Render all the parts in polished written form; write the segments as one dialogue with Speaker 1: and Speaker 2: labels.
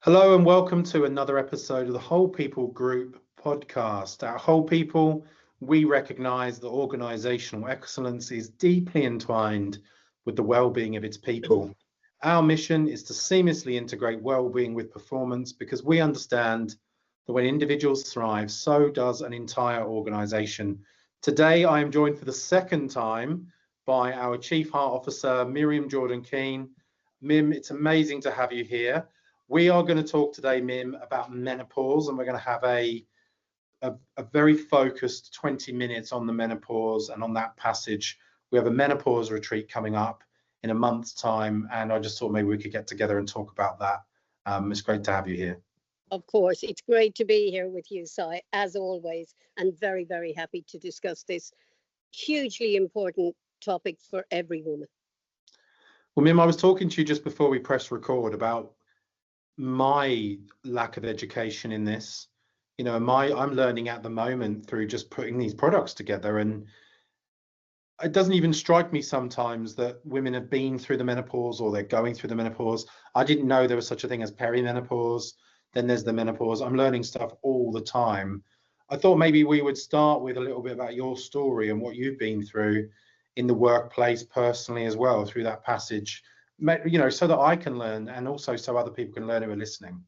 Speaker 1: Hello and welcome to another episode of the Whole People Group podcast. At Whole People, we recognise that organisational excellence is deeply entwined with the well-being of its people. Our mission is to seamlessly integrate well-being with performance because we understand that when individuals thrive, so does an entire organisation. Today, I am joined for the second time by our Chief Heart Officer, Miriam Keane. Mim, it's amazing to have you here. We are going to talk today, Mim, about menopause, and we're going to have a very focused 20 minutes on the menopause and on that passage. We have a menopause retreat coming up in a month's time, and I just thought maybe we could get together and talk about that. It's great to have you here.
Speaker 2: Of course, it's great to be here with you, Si, as always, and very, very happy to discuss this hugely important topic for every woman.
Speaker 1: Well, Mim, I was talking to you just before we press record about my lack of education in this. You know, I'm learning at the moment through just putting these products together, and it doesn't even strike me sometimes that women have been through the menopause or they're going through the menopause. I didn't know there was such a thing as perimenopause. Then there's the menopause. I'm learning stuff all the time. I thought maybe we would start with a little bit about your story and what you've been through in the workplace personally as well through that passage, you know, so that I can learn and also so other people can learn who are listening.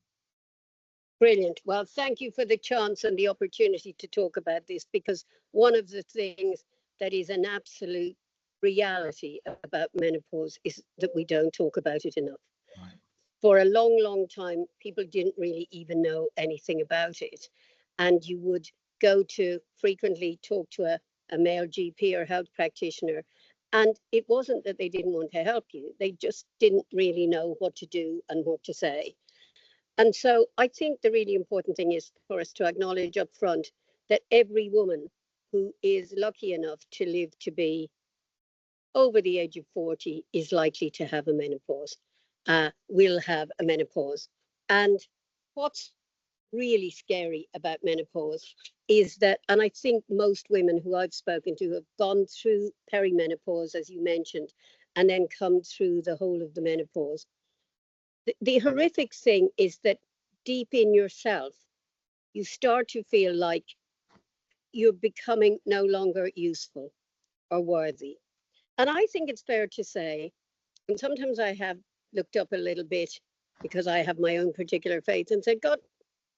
Speaker 2: Brilliant. Well, thank you for the chance and the opportunity to talk about this, because one of the things that is an absolute reality about menopause is that we don't talk about it enough.
Speaker 1: Right.
Speaker 2: For a long, long time, people didn't really even know anything about it. And you would go to frequently talk to a male GP or health practitioner. And it wasn't that they didn't want to help you. They just didn't really know what to do and what to say. And so I think the really important thing is for us to acknowledge up front that every woman who is lucky enough to live to be over the age of 40 is likely to have a menopause, will have a menopause. And what's really scary about menopause is that, and I think most women who I've spoken to have gone through perimenopause, as you mentioned, and then come through the whole of the menopause. The horrific thing is that deep in yourself, you start to feel like you're becoming no longer useful or worthy. And I think it's fair to say, and sometimes I have looked up a little bit because I have my own particular faith and said, God,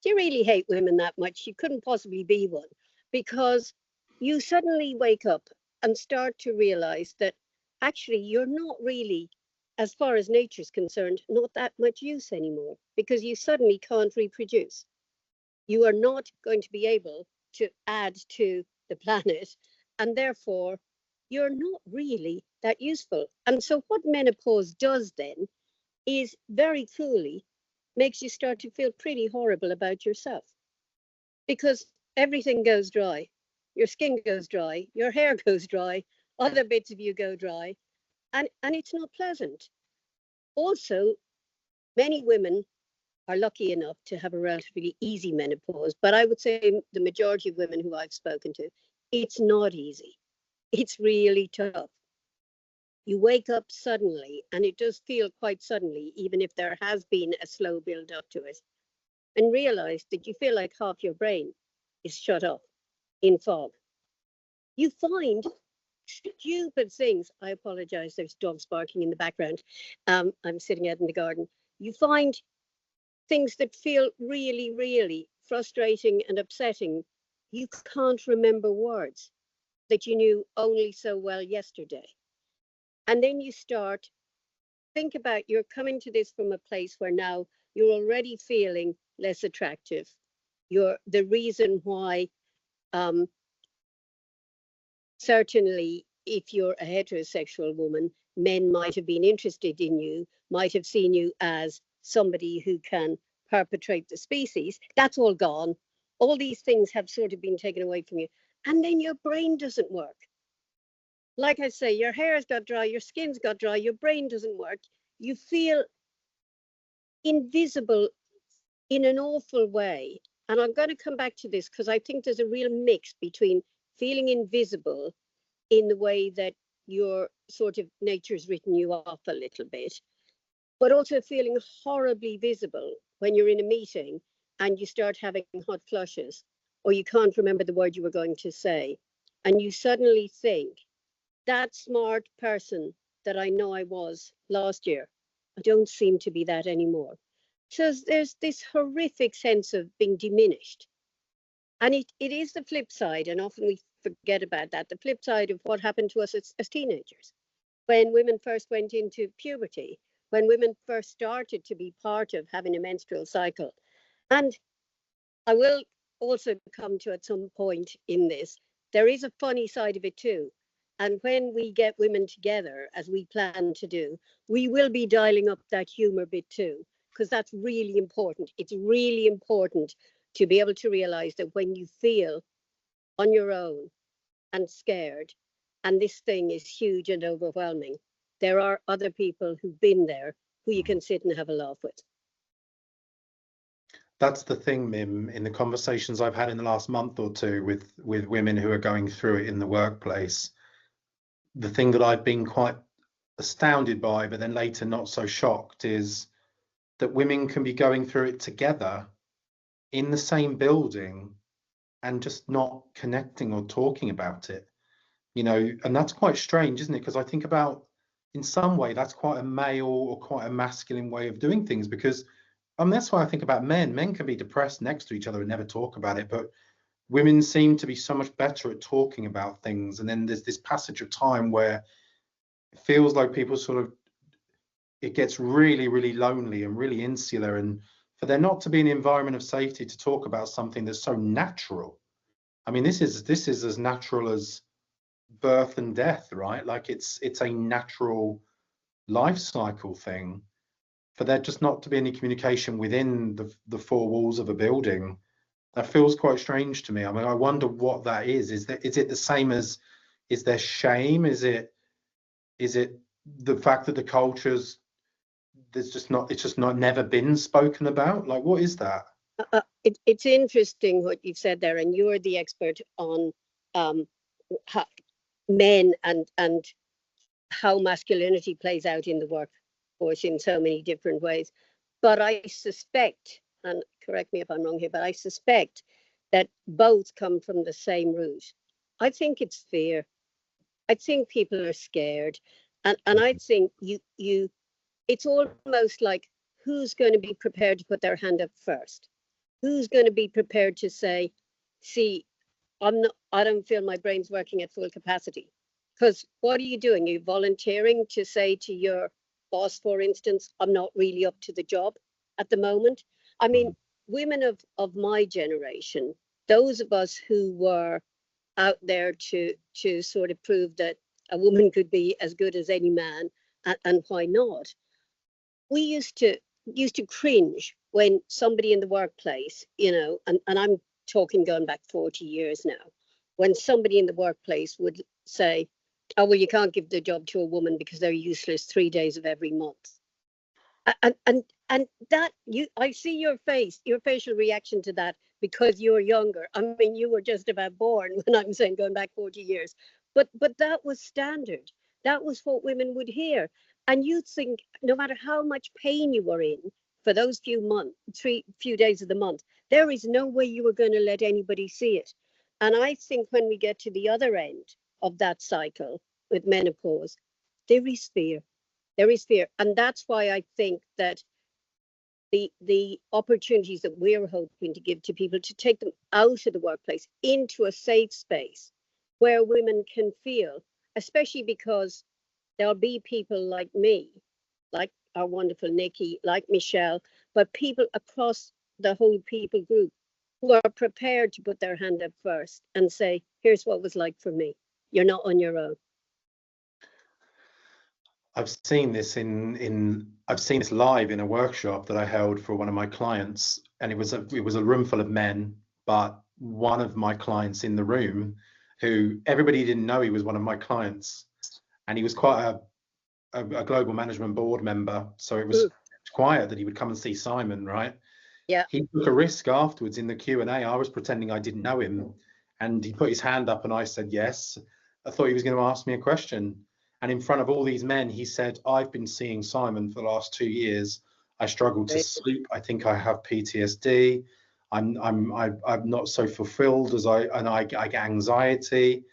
Speaker 2: do you really hate women that much? You couldn't possibly be one, because you suddenly wake up and start to realize that actually you're not really, as far as nature's concerned, not that much use anymore, because you suddenly can't reproduce. You are not going to be able to add to the planet, and therefore you're not really that useful. And so what menopause does then is very cruelly makes you start to feel pretty horrible about yourself, because everything goes dry. Your skin goes dry, your hair goes dry, other bits of you go dry, and it's not pleasant. Also, many women are lucky enough to have a relatively easy menopause, but I would say the majority of women who I've spoken to, it's not easy. It's really tough. You wake up suddenly, and it does feel quite suddenly, even if there has been a slow build up to it, and realize that you feel like half your brain is shut off in fog. You find stupid things. I apologize, there's dogs barking in the background. I'm sitting out in the garden. You find things that feel really, really frustrating and upsetting. You can't remember words that you knew only so well yesterday. And then you start, think about, you're coming to this from a place where now you're already feeling less attractive. You're the reason why, certainly if you're a heterosexual woman, men might have been interested in you, might have seen you as somebody who can perpetuate the species. That's all gone. All these things have sort of been taken away from you. And then your brain doesn't work. Like I say, your hair's got dry, your skin's got dry, your brain doesn't work. You feel invisible in an awful way. And I'm going to come back to this because I think there's a real mix between feeling invisible in the way that your sort of nature's written you off a little bit, but also feeling horribly visible when you're in a meeting and you start having hot flushes, or you can't remember the word you were going to say, and you suddenly think, that smart person that I know I was last year, I don't seem to be that anymore. So there's this horrific sense of being diminished. And it is the flip side, and often we forget about that, the flip side of what happened to us as teenagers. When women first went into puberty, when women first started to be part of having a menstrual cycle. And I will also come to at some point in this, there is a funny side of it too. And when we get women together, as we plan to do, we will be dialing up that humor bit too, because that's really important. It's really important to be able to realize that when you feel on your own and scared, and this thing is huge and overwhelming, there are other people who've been there who you can sit and have a laugh with.
Speaker 1: That's the thing, Mim, in the conversations I've had in the last month or two with women who are going through it in the workplace. The thing that I've been quite astounded by, but then later not so shocked, is that women can be going through it together in the same building and just not connecting or talking about it, you know, and that's quite strange, isn't it? Because I think about, in some way, that's quite a male or quite a masculine way of doing things, because that's why I think about men. Men can be depressed next to each other and never talk about it, but women seem to be so much better at talking about things. And then there's this passage of time where it feels like people sort of, it gets really, really lonely and really insular, and for there not to be an environment of safety to talk about something that's so natural. I mean, this is as natural as birth and death, right? Like it's a natural life cycle thing. For there just not to be any communication within the four walls of a building, that feels quite strange to me. I mean, I wonder what that is. Is it the same as, is there shame? Is it the fact that the cultures, it's just not never been spoken about? Like, what is that?
Speaker 2: It's interesting what you've said there, and you're the expert on how, men and how masculinity plays out in the workforce in so many different ways. But I suspect, and correct me if I'm wrong here, but I suspect that both come from the same root. I think it's fear. I think people are scared, and I think you it's almost like, who's going to be prepared to put their hand up first? Who's going to be prepared to say, see, I don't feel my brain's working at full capacity? Because what are you doing? You're volunteering to say to your boss, for instance, I'm not really up to the job at the moment. I mean, women of my generation, those of us who were out there to sort of prove that a woman could be as good as any man, and why not? We used to cringe when somebody in the workplace, and I'm talking going back 40 years now, when somebody in the workplace would say, oh, well, you can't give the job to a woman because they're useless 3 days of every month. And that, I see your facial reaction to that, because you're younger. I mean, you were just about born when I'm saying going back 40 years. But that was standard. That was what women would hear. And you think, no matter how much pain you were in for those few days of the month, there is no way you were going to let anybody see it. And I think when we get to the other end of that cycle with menopause, there is fear. There is fear. And that's why I think that the opportunities that we're hoping to give to people, to take them out of the workplace into a safe space where women can feel, especially because there'll be people like me, like our wonderful Nikki, like Michelle, but people across the whole people group who are prepared to put their hand up first and say, here's what it was like for me. You're not on your own.
Speaker 1: I've seen this I've seen this live in a workshop that I held for one of my clients, and it was a room full of men, but one of my clients in the room, who everybody didn't know he was one of my clients, and he was quite a global management board member, so it was quiet that he would come and see Simon, right?
Speaker 2: Yeah.
Speaker 1: He took a risk afterwards in the Q&A. I was pretending I didn't know him, and he put his hand up and I said yes. I thought he was going to ask me a question. And in front of all these men, he said, I've been seeing Simon for the last 2 years. I struggle to sleep. I think I have PTSD. I'm not so fulfilled I get anxiety.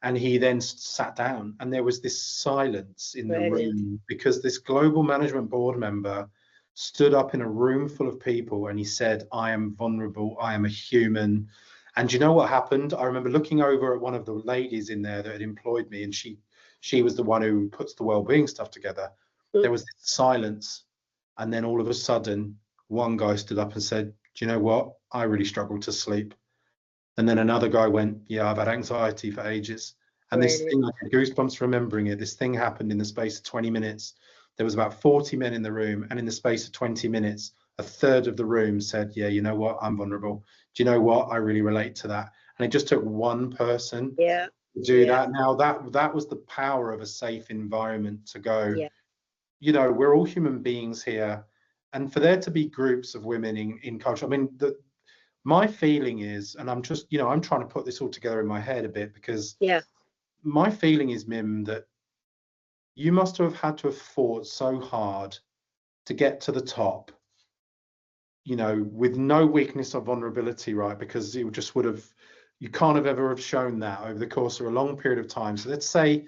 Speaker 1: And he then sat down, and there was this silence in the room, because this global management board member stood up in a room full of people and he said, I am vulnerable. I am a human. And you know what happened? I remember looking over at one of the ladies in there that had employed me, and she was the one who puts the well-being stuff together. There was this silence. And then all of a sudden, one guy stood up and said, do you know what? I really struggle to sleep. And then another guy went, yeah, I've had anxiety for ages. And this thing, I get goosebumps remembering it. This thing happened in the space of 20 minutes. There was about 40 men in the room. And in the space of 20 minutes, a third of the room said, yeah, you know what? I'm vulnerable. Do you know what? I really relate to that. And it just took one person to do that. Now, that was the power of a safe environment to go, you know, we're all human beings here. And for there to be groups of women in culture, I mean, my feeling is, and I'm just, you know, I'm trying to put this all together in my head a bit, because my feeling is, Mim, that you must have had to have fought so hard to get to the top, you know, with no weakness or vulnerability, right? Because it just would have, you can't have ever have shown that over the course of a long period of time. So let's say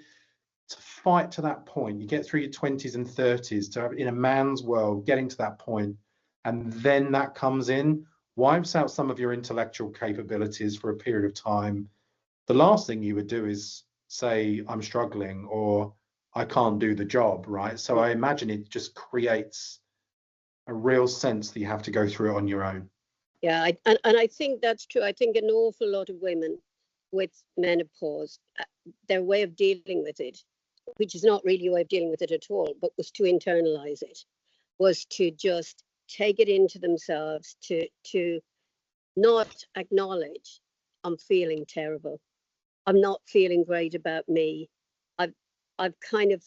Speaker 1: to fight to that point, you get through your 20s and 30s to have, in a man's world, getting to that point, and then that comes in, wipes out some of your intellectual capabilities for a period of time. The last thing you would do is say, I'm struggling, or I can't do the job, right? So I imagine it just creates a real sense that you have to go through it on your own.
Speaker 2: Yeah, and I think that's true. I think an awful lot of women with menopause, their way of dealing with it, which is not really a way of dealing with it at all, but was to internalize it, was to just take it into themselves, to not acknowledge, I'm feeling terrible. I'm not feeling great about me. I've kind of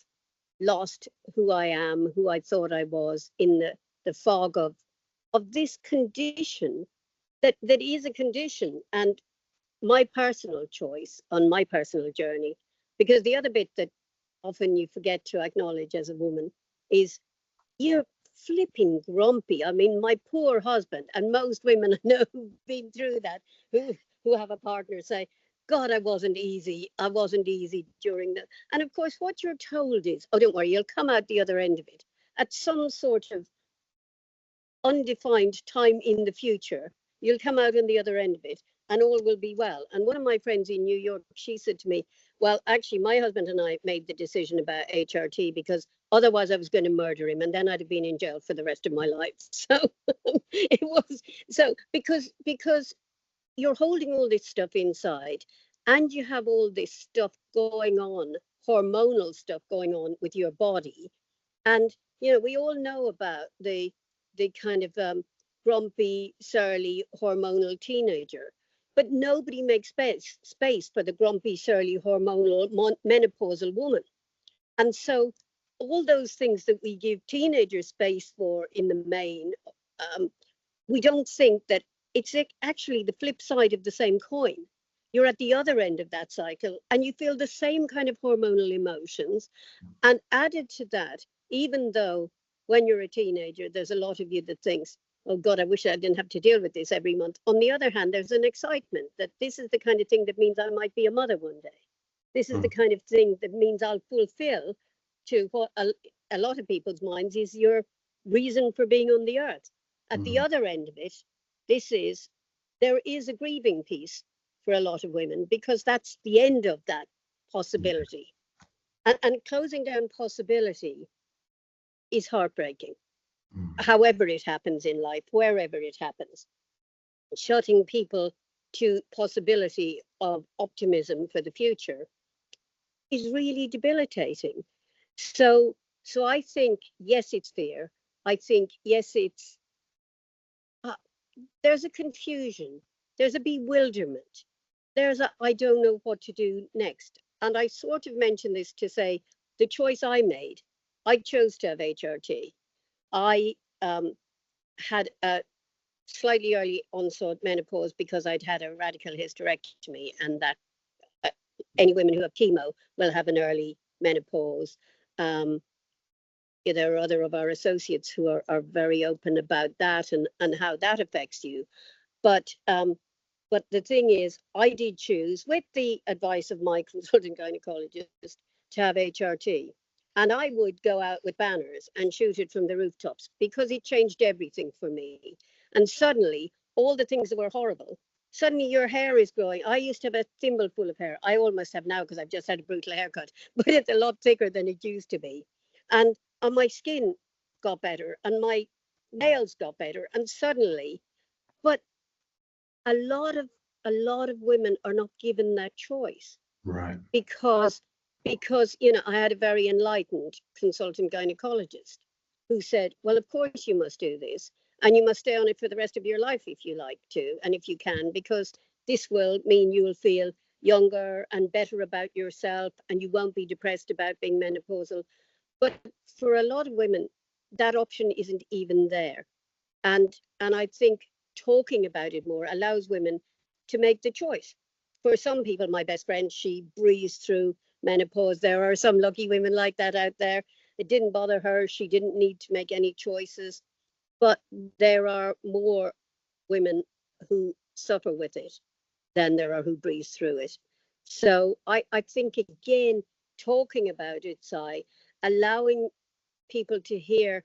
Speaker 2: lost who I am, who I thought I was, in the fog of this condition that is a condition. And my personal choice on my personal journey, because the other bit that often you forget to acknowledge as a woman is you're flipping grumpy. I mean, my poor husband, and most women I know who've been through that, who have a partner say, God, I wasn't easy during that. And of course, what you're told is, oh, don't worry, you'll come out the other end of it at some sort of undefined time in the future. You'll come out on the other end of it and all will be well. And one of my friends in New York, she said to me, well, actually, my husband and I made the decision about HRT because otherwise I was going to murder him, and then I'd have been in jail for the rest of my life. So it was, so because you're holding all this stuff inside, and you have all this stuff going on, hormonal stuff going on with your body. And, you know, we all know about the kind of grumpy, surly, hormonal teenager. But nobody makes space for the grumpy, surly, hormonal, menopausal woman. And so all those things that we give teenagers space for in the main, we don't think that it's actually the flip side of the same coin. You're at the other end of that cycle and you feel the same kind of hormonal emotions. And added to that, even though when you're a teenager, there's a lot of you that thinks, oh God, I wish I didn't have to deal with this every month. On the other hand, there's an excitement that this is the kind of thing that means I might be a mother one day. This is the kind of thing that means I'll fulfill to what a lot of people's minds is your reason for being on the earth. At the other end of it, there is a grieving piece for a lot of women, because that's the end of that possibility. And closing down possibility is heartbreaking. However it happens in life, wherever it happens, shutting people to possibility of optimism for the future is really debilitating. So I think, yes, it's fear. I think, yes, it's there's a confusion, there's a bewilderment, there's a I don't know what to do next. And I sort of mentioned this to say the choice I made, I chose to have HRT. I had a slightly early onset menopause because I'd had a radical hysterectomy, and that any women who have chemo will have an early menopause. There are other of our associates who are very open about that and how that affects you. But the thing is, I did choose, with the advice of my consultant gynecologist, to have HRT. And I would go out with banners and shoot it from the rooftops because it changed everything for me. And suddenly, all the things that were horrible, suddenly your hair is growing. I used to have a thimble full of hair. I almost have now because I've just had a brutal haircut, but it's a lot thicker than it used to be. And my skin got better and my nails got better. And suddenly, but a lot of women are not given that choice.
Speaker 1: Right.
Speaker 2: Because I had a very enlightened consultant gynecologist who said, well, of course you must do this and you must stay on it for the rest of your life if you like to and if you can, because this will mean you will feel younger and better about yourself and you won't be depressed about being menopausal. But for a lot of women, that option isn't even there. And I think talking about it more allows women to make the choice. For some people, my best friend, she breezed through menopause. There are some lucky women like that out there. It didn't bother her. She didn't need to make any choices. But there are more women who suffer with it than there are who breeze through it. So I think, again, talking about it, allowing people to hear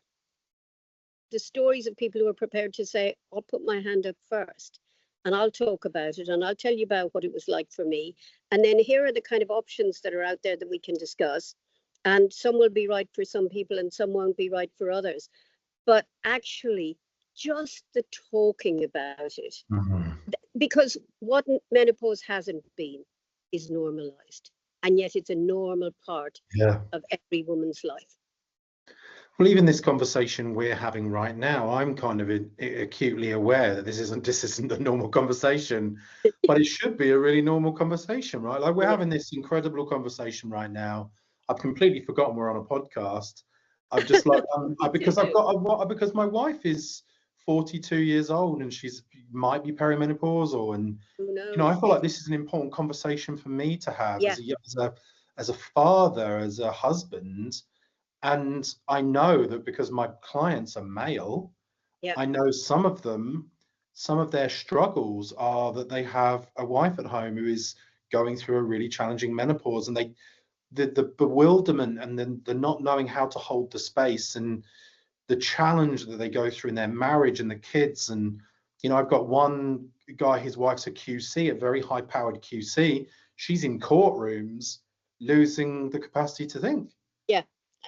Speaker 2: the stories of people who are prepared to say, I'll put my hand up first and I'll talk about it and I'll tell you about what it was like for me. And then here are the kind of options that are out there that we can discuss. And some will be right for some people and some won't be right for others. But actually, just the talking about it, because what menopause hasn't been is normalized. And yet it's a normal part of every woman's life.
Speaker 1: Well, even this conversation we're having right now, I'm kind of acutely aware that this isn't the normal conversation, but it should be a really normal conversation, right? Like we're having this incredible conversation right now. I've completely forgotten we're on a podcast. I'm just like, because because my wife is 42 years old and she's might be perimenopausal, and I feel like this is an important conversation for me to have as a father, as a husband. And I know that because my clients are male, I know some of their struggles are that they have a wife at home who is going through a really challenging menopause, and the bewilderment and the not knowing how to hold the space and the challenge that they go through in their marriage and the kids. And I've got one guy, his wife's a QC, a very high powered QC. She's in courtrooms losing the capacity to think.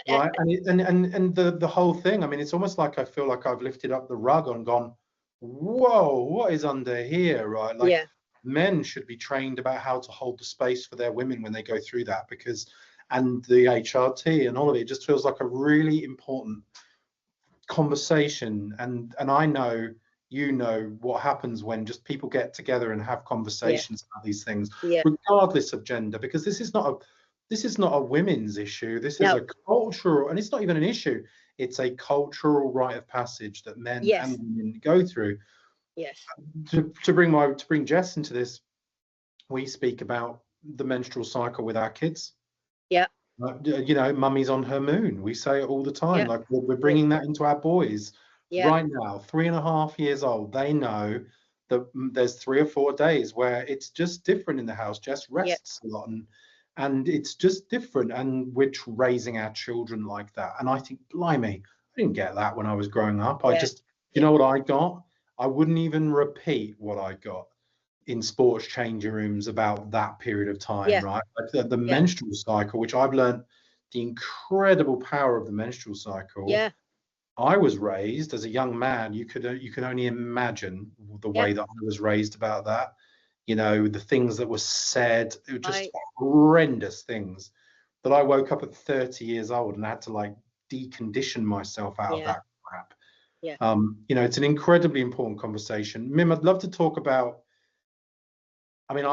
Speaker 1: Right. And the whole thing, I mean, it's almost like I feel like I've lifted up the rug and gone, whoa, what is under here? Right. Like men should be trained about how to hold the space for their women when they go through that, and the HRT and all of it just feels like a really important conversation. And I know what happens when just people get together and have conversations about these things, regardless of gender, because this is not a women's issue. This is a cultural, and it's not even an issue. It's a cultural rite of passage that men and women go through.
Speaker 2: Yes.
Speaker 1: To bring Jess into this, we speak about the menstrual cycle with our kids.
Speaker 2: Yeah.
Speaker 1: Mummy's on her moon. We say it all the time. Like we're bringing that into our boys right now. 3.5 years old. They know that there's 3 or 4 days where it's just different in the house. Jess rests a lot, and it's just different. And we're raising our children like that. And I think, blimey, I didn't get that when I was growing up. I just, you know what I got? I wouldn't even repeat what I got in sports changing rooms about that period of time, right? Like the menstrual cycle, which I've learned the incredible power of the menstrual cycle. I was raised as a young man. You can only imagine the way that I was raised about that. The things that were said, it were just horrendous things that I woke up at 30 years old and had to like decondition myself out of that crap. It's an incredibly important conversation. Mim, I'd love to talk about. I mean,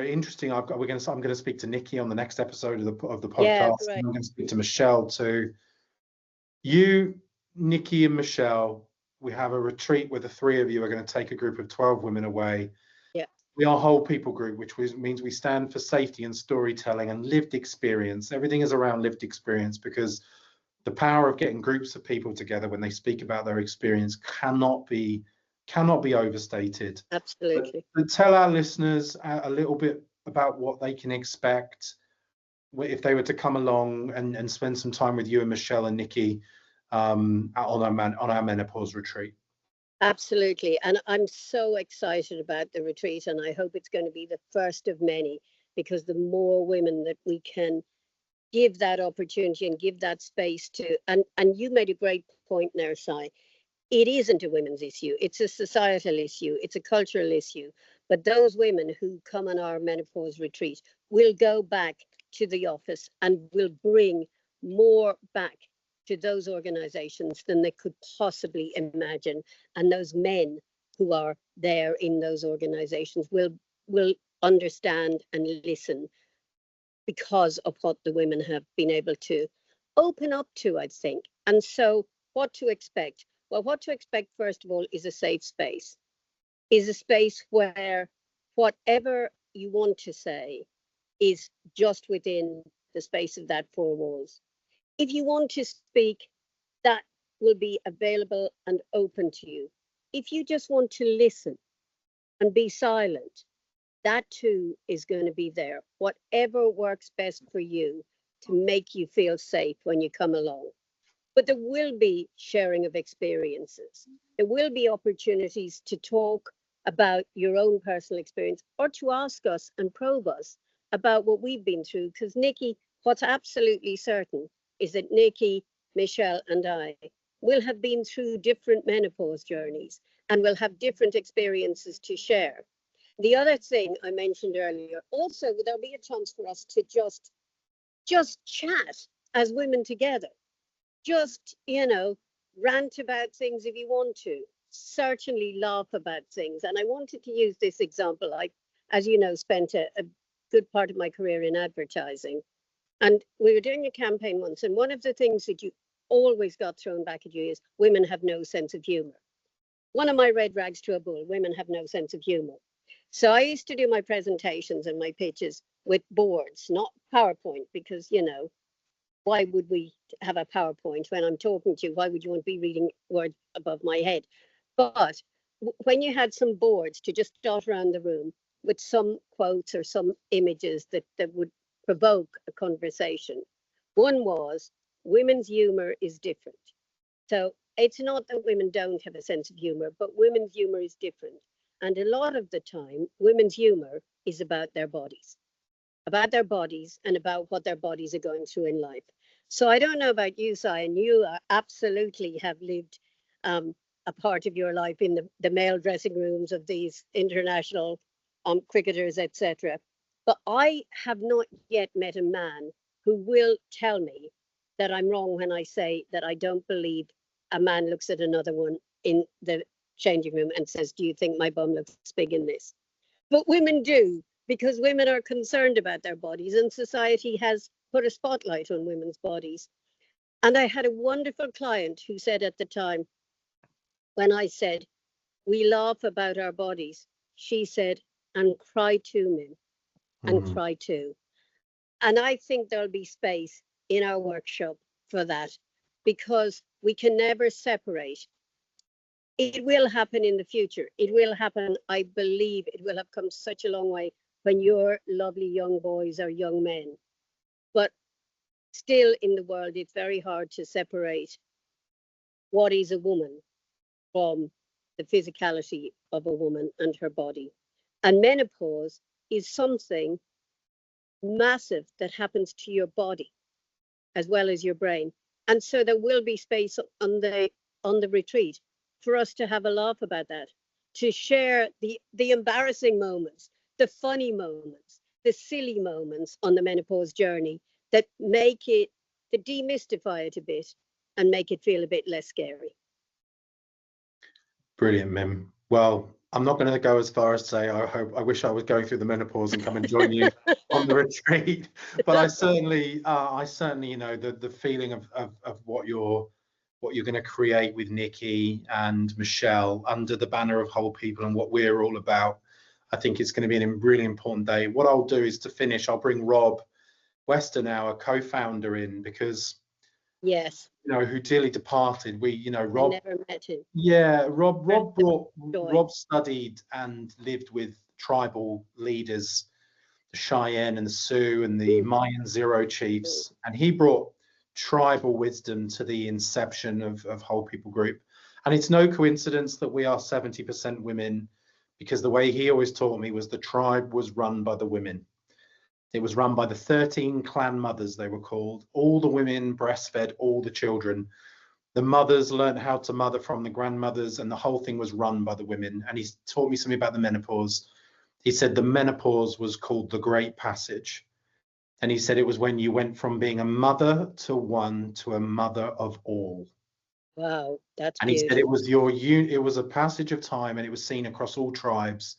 Speaker 1: interesting. I'm going to speak to Nikki on the next episode of the podcast. And I'm going to speak to Michelle too. You, Nikki, and Michelle, we have a retreat where the 3 of you are going to take a group of 12 women away. We are whole people group, which means we stand for safety and storytelling and lived experience. Everything is around lived experience, because the power of getting groups of people together when they speak about their experience cannot be overstated.
Speaker 2: Absolutely.
Speaker 1: But tell our listeners a little bit about what they can expect if they were to come along and spend some time with you and Michelle and Nikki on our menopause retreat.
Speaker 2: Absolutely. And I'm so excited about the retreat, and I hope it's going to be the first of many, because the more women that we can give that opportunity and give that space to, and you made a great point there, Si. It isn't a women's issue, it's a societal issue, it's a cultural issue. But those women who come on our menopause retreat will go back to the office and will bring more back to those organizations than they could possibly imagine. And those men who are there in those organizations will understand and listen because of what the women have been able to open up to, I think. And so what to expect? Well, what to expect, first of all, is a safe space, is a space where whatever you want to say is just within the space of that four walls. If you want to speak, that will be available and open to you. If you just want to listen and be silent, that too is going to be there. Whatever works best for you to make you feel safe when you come along. But there will be sharing of experiences. There will be opportunities to talk about your own personal experience, or to ask us and probe us about what we've been through. Because Nikki, what's absolutely certain is that Nikki, Michelle, and I will have been through different menopause journeys and will have different experiences to share. The other thing I mentioned earlier, also there'll be a chance for us to just chat as women together. Just, rant about things if you want to. Certainly laugh about things. And I wanted to use this example. I, as you know, spent a good part of my career in advertising. And we were doing a campaign once, and one of the things that you always got thrown back at you is women have no sense of humor. One of my red rags to a bull, women have no sense of humor. So I used to do my presentations and my pitches with boards, not PowerPoint, because, why would we have a PowerPoint when I'm talking to you? Why would you want to be reading words above my head? But when you had some boards to just dot around the room with some quotes or some images that would provoke a conversation, one was women's humor is different. So it's not that women don't have a sense of humor, but women's humor is different. And a lot of the time, women's humor is about their bodies and about what their bodies are going through in life. So I don't know about you, Si, and you absolutely have lived a part of your life in the male dressing rooms of these international cricketers, etc. But I have not yet met a man who will tell me that I'm wrong when I say that I don't believe a man looks at another one in the changing room and says, do you think my bum looks big in this? But women do, because women are concerned about their bodies, and society has put a spotlight on women's bodies. And I had a wonderful client who said at the time, when I said, we laugh about our bodies, she said, and cry too, Min, and cry too. And I think there'll be space in our workshop for that, because we can never separate. It will happen in the future. It will happen, I believe it will have come such a long way when your lovely young boys are young men. But still in the world, it's very hard to separate what is a woman from the physicality of a woman and her body. And menopause is something massive that happens to your body as well as your brain. And so there will be space on the retreat for us to have a laugh about that, to share the embarrassing moments, the funny moments, the silly moments on the menopause journey that make it, to demystify it a bit and make it feel a bit less scary.
Speaker 1: Brilliant, Mim. Well, I'm not going to go as far as say I wish I was going through the menopause and come and join you on the retreat, but I certainly the feeling of what you're going to create with Nikki and Michelle under the banner of Whole People and what we're all about. I think it's going to be a really important day. What I'll do is, to finish, I'll bring Rob Weston, our co-founder, in, because
Speaker 2: Yes,
Speaker 1: who dearly departed. Rob.
Speaker 2: I never met him.
Speaker 1: Yeah, Rob
Speaker 2: Joy.
Speaker 1: studied and lived with tribal leaders, the Cheyenne and the Sioux and the Mayan Zero chiefs, and he brought tribal wisdom to the inception of Whole People Group. And it's no coincidence that we are 70% women, because the way he always taught me was the tribe was run by the women. It was run by the 13 clan mothers, they were called. All the women breastfed all the children. The mothers learned how to mother from the grandmothers, and the whole thing was run by the women. And he taught me something about the menopause. He said the menopause was called the Great Passage. And he said it was when you went from being a mother to one to a mother of all.
Speaker 2: Wow, that's
Speaker 1: And he
Speaker 2: beautiful.
Speaker 1: said it was a passage of time, and it was seen across all tribes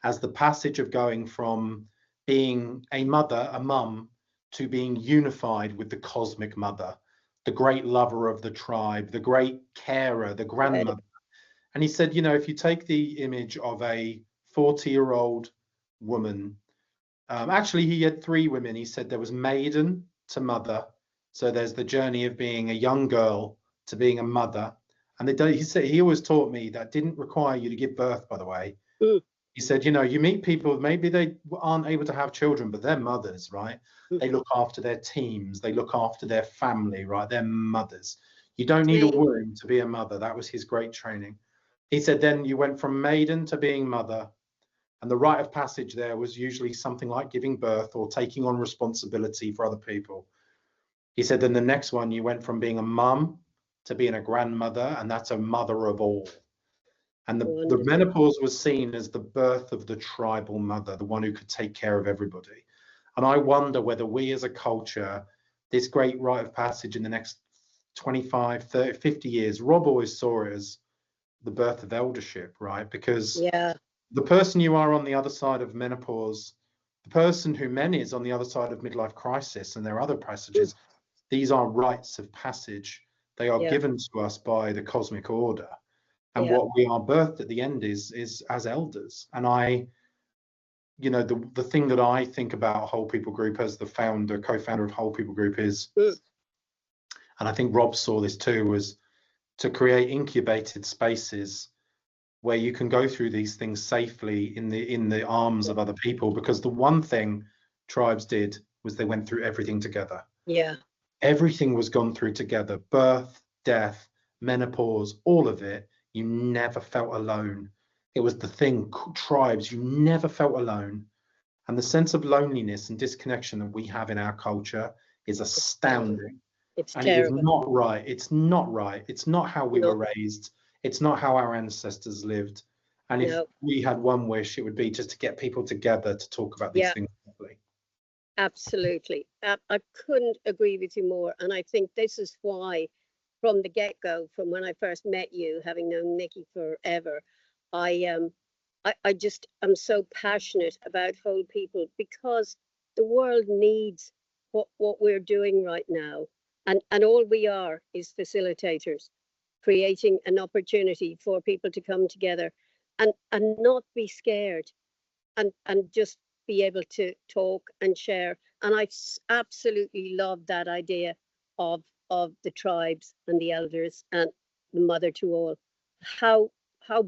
Speaker 1: as the passage of going from being a mother, a mum, to being unified with the cosmic mother, the great lover of the tribe, the great carer, the grandmother. And he said, if you take the image of a 40-year-old woman, actually he had 3 women. He said there was maiden to mother. So there's the journey of being a young girl to being a mother. And he always taught me that didn't require you to give birth, by the way. He said, you meet people, maybe they aren't able to have children, but they're mothers, right? They look after their teams. They look after their family, right? They're mothers. You don't need a womb to be a mother. That was his great training. He said, then you went from maiden to being mother. And the rite of passage there was usually something like giving birth or taking on responsibility for other people. He said, then the next one, you went from being a mum to being a grandmother, and that's a mother of all. And the menopause was seen as the birth of the tribal mother, the one who could take care of everybody. And I wonder whether we as a culture, this great rite of passage in the next 25, 30, 50 years, Rob always saw it as the birth of eldership, right? Because the person you are on the other side of menopause, the person who men is on the other side of midlife crisis and their other passages, these are rites of passage. They are given to us by the cosmic order. And what we are birthed at the end is as elders. And the thing that I think about Whole People Group as the co-founder of Whole People Group is, and I think Rob saw this too, was to create incubated spaces where you can go through these things safely in the arms of other people. Because the one thing tribes did was they went through everything together. Everything was gone through together. Birth, death, menopause, all of it. You never felt alone. It was the thing, tribes, you never felt alone. And the sense of loneliness and disconnection that we have in our culture is astounding.
Speaker 2: It's terrible.
Speaker 1: It is not right. It's not right. It's not how we were raised. It's not how our ancestors lived. And if we had one wish, it would be just to get people together to talk about these things properly.
Speaker 2: Absolutely. I couldn't agree with you more. And I think this is why, from the get-go, from when I first met you, having known Nikki forever, I just am so passionate about Whole People, because the world needs what we're doing right now. And all we are is facilitators, creating an opportunity for people to come together and not be scared, and just be able to talk and share. And I absolutely love that idea of the tribes and the elders and the mother to all. How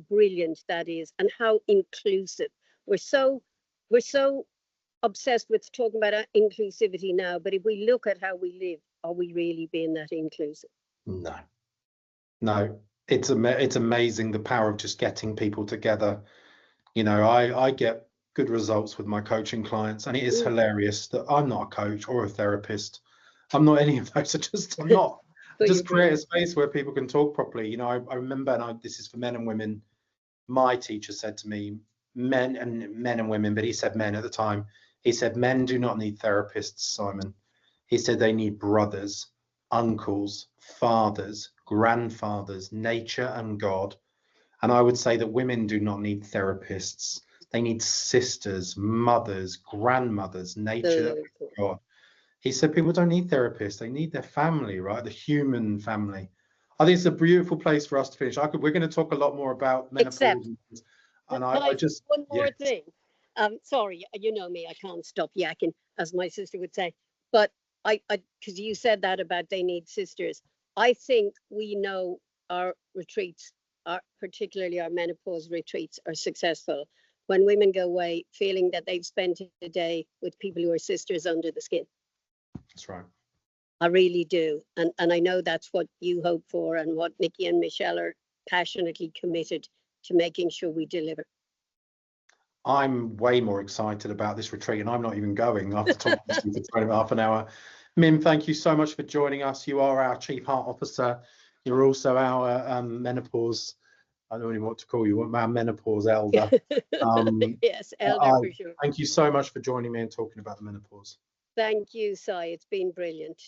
Speaker 2: brilliant that is, and how inclusive. We're so obsessed with talking about inclusivity now, but if we look at how we live, are we really being that inclusive?
Speaker 1: No. It's amazing, the power of just getting people together. I get good results with my coaching clients, and it is hilarious that I'm not a coach or a therapist. I'm not any of those. I'm not. Just create a space where people can talk properly. I remember, and this is for men and women, my teacher said to me, men and women, but he said men at the time. He said, men do not need therapists, Simon. He said they need brothers, uncles, fathers, grandfathers, nature and God. And I would say that women do not need therapists. They need sisters, mothers, grandmothers, nature, and God. He said people don't need therapists. They need their family, right? The human family. I think it's a beautiful place for us to finish. We're going to talk a lot more about menopause.
Speaker 2: Except, and I just one more thing. Sorry, you know me, I can't stop yakking, as my sister would say. But because you said that about they need sisters, I think we know our retreats, particularly our menopause retreats, are successful when women go away feeling that they've spent a day with people who are sisters under the skin.
Speaker 1: That's right.
Speaker 2: I really do. And I know that's what you hope for and what Nikki and Michelle are passionately committed to making sure we deliver.
Speaker 1: I'm way more excited about this retreat, and I'm not even going after talking to you for 20 half an hour. Mim, thank you so much for joining us. You are our Chief Heart Officer. You're also our menopause, I don't know what to call you, our menopause elder.
Speaker 2: Yes, elder for sure.
Speaker 1: Thank you so much for joining me and talking about the menopause.
Speaker 2: Thank you, Si. It's been brilliant.